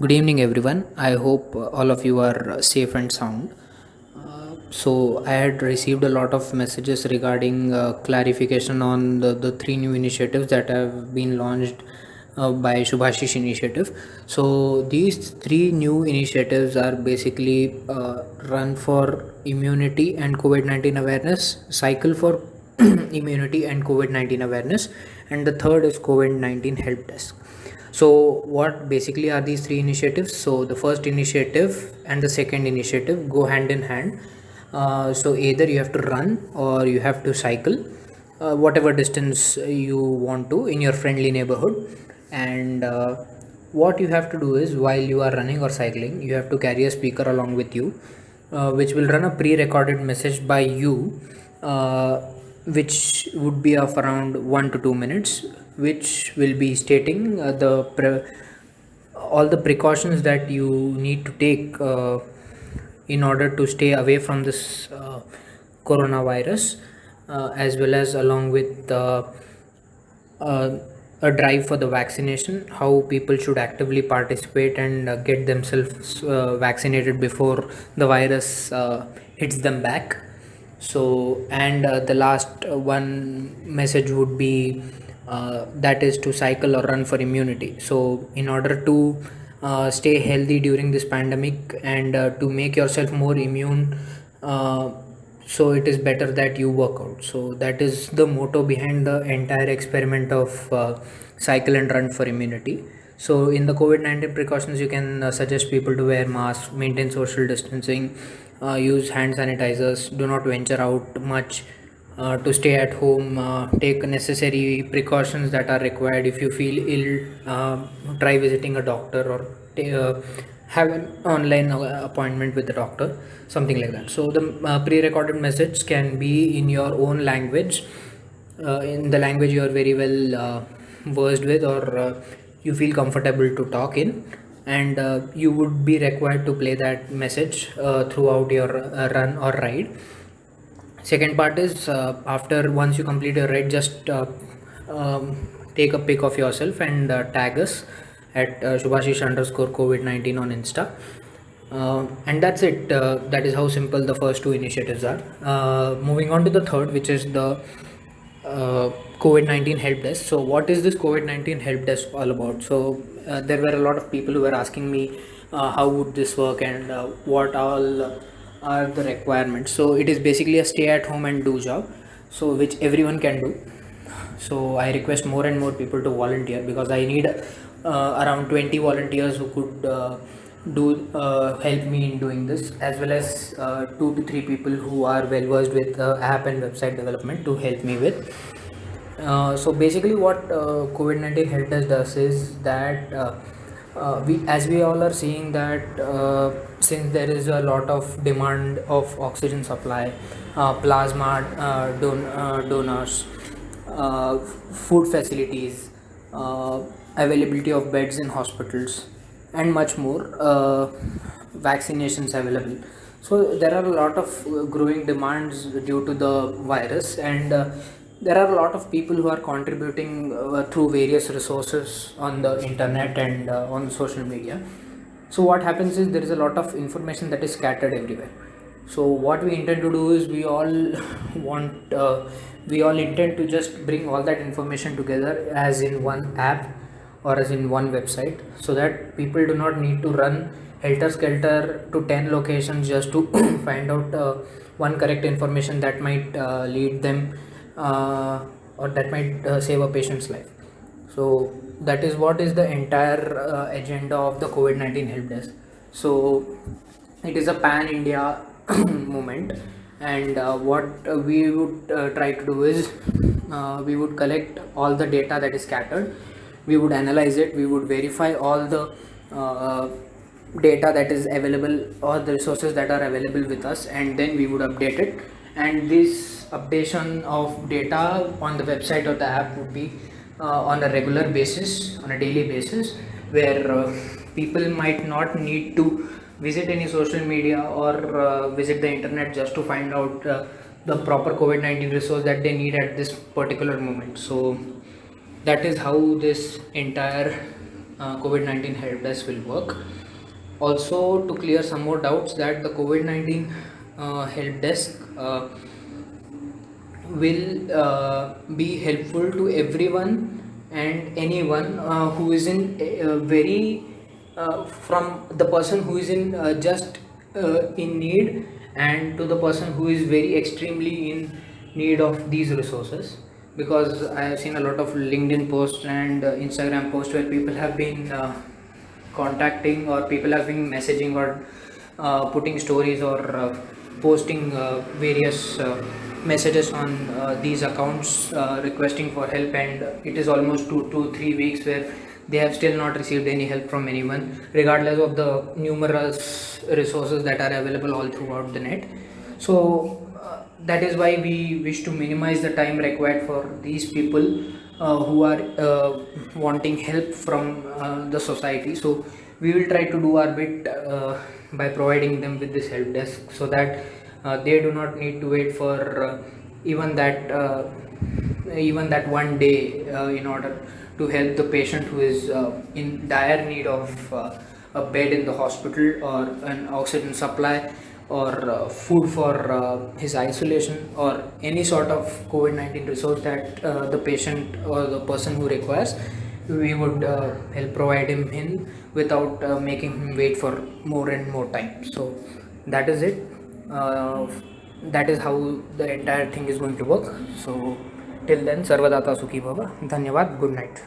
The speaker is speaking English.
Good evening, everyone. I hope all of you are safe and sound. So, I had received a lot of messages regarding clarification on the three new initiatives that have been launched by Shubhashish Initiative. So, these three new initiatives are basically run for immunity and COVID 19 awareness, cycle for immunity and COVID 19 awareness, and the third is COVID 19 help desk. So, what basically are these three initiatives? So, the first initiative and the second initiative go hand in hand. So, either you have to run or you have to cycle, whatever distance you want to in your friendly neighborhood. And what you have to do is while you are running or cycling, you have to carry a speaker along with you, which will run a pre recorded message by you. Which would be of around 1 to 2 minutes, which will be stating all the precautions that you need to take in order to stay away from this coronavirus, as well as along with uh, a drive for the vaccination, how people should actively participate and get themselves vaccinated before the virus hits them back. So, and the last one message would be that is to cycle or run for immunity. So, in order to stay healthy during this pandemic and to make yourself more immune, uh, so it is better that you work out. So, that is the motto behind the entire experiment of cycle and run for immunity. So, in the COVID 19 precautions, you can suggest people to wear masks, maintain social distancing, use hand sanitizers, do not venture out much, to stay at home, take necessary precautions that are required. If you feel ill, try visiting a doctor or have an online appointment with the doctor, something like that. So, the pre recorded message can be in your own language, in the language you are very well versed with, or you feel comfortable to talk in, and you would be required to play that message throughout your run or ride. Second part is, after once you complete your ride, just take a pic of yourself and tag us at Shubhashish underscore COVID 19 on Insta. And that's it. That is how simple the first two initiatives are. Moving on to the third, which is the COVID 19 help desk. So, what is this COVID 19 help desk all about? So, there were a lot of people who were asking me how would this work and what all are the requirements. So, it is basically a stay at home and do job, so which everyone can do. So, I request more and more people to volunteer because I need around 20 volunteers who could do help me in doing this, as well as 2 to 3 people who are well versed with app and website development to help me with. So basically, what COVID 19 helped us does is that as we all are seeing that since there is a lot of demand of oxygen supply, plasma donors, food facilities, availability of beds in hospitals, and much more, vaccinations available. So there are a lot of growing demands due to the virus, and there are a lot of people who are contributing through various resources on the internet and on social media. So what happens is there is a lot of information that is scattered everywhere. So what we intend to do is want we all intend to just bring all that information together as in one app or as in one website, so that people do not need to run helter skelter to 10 locations just to find out one correct information that might lead them, or that might save a patient's life. So that is what is the entire agenda of the COVID 19 help desk. So it is a pan India movement, and what we would try to do is, we would collect all the data that is scattered, we would analyze it, we would verify all the uh, data that is available or the resources that are available with us, and then we would update it. And this updation of data on the website or the app would be on a regular basis, on a daily basis, where people might not need to visit any social media or visit the internet just to find out the proper COVID 19 resource that they need at this particular moment. So that is how this entire COVID-19 help desk will work. Also, to clear some more doubts, that the COVID-19 help desk will be helpful to everyone and anyone who is in very from the person who is in just in need, and to the person who is very extremely in need of these resources. Because I have seen a lot of LinkedIn posts and Instagram posts where people have been contacting, or people have been messaging, or putting stories, or posting various messages on these accounts requesting for help, and it is almost 2 to 3 weeks where they have still not received any help from anyone, regardless of the numerous resources that are available all throughout the net. So that is why we wish to minimize the time required for these people who are wanting help from the society. So we will try to do our bit by providing them with this help desk, so that they do not need to wait for even that even that one day in order to help the patient who is in dire need of a bed in the hospital, or an oxygen supply, or food for his isolation, or any sort of COVID-19 resource that the patient or the person who requires. We would help provide him in without making him wait for more and more time. So that is it. uh, that is how the entire thing is going to work. So till then, Sarvadata Sukhi Bhava. Dhanyavad. Good night.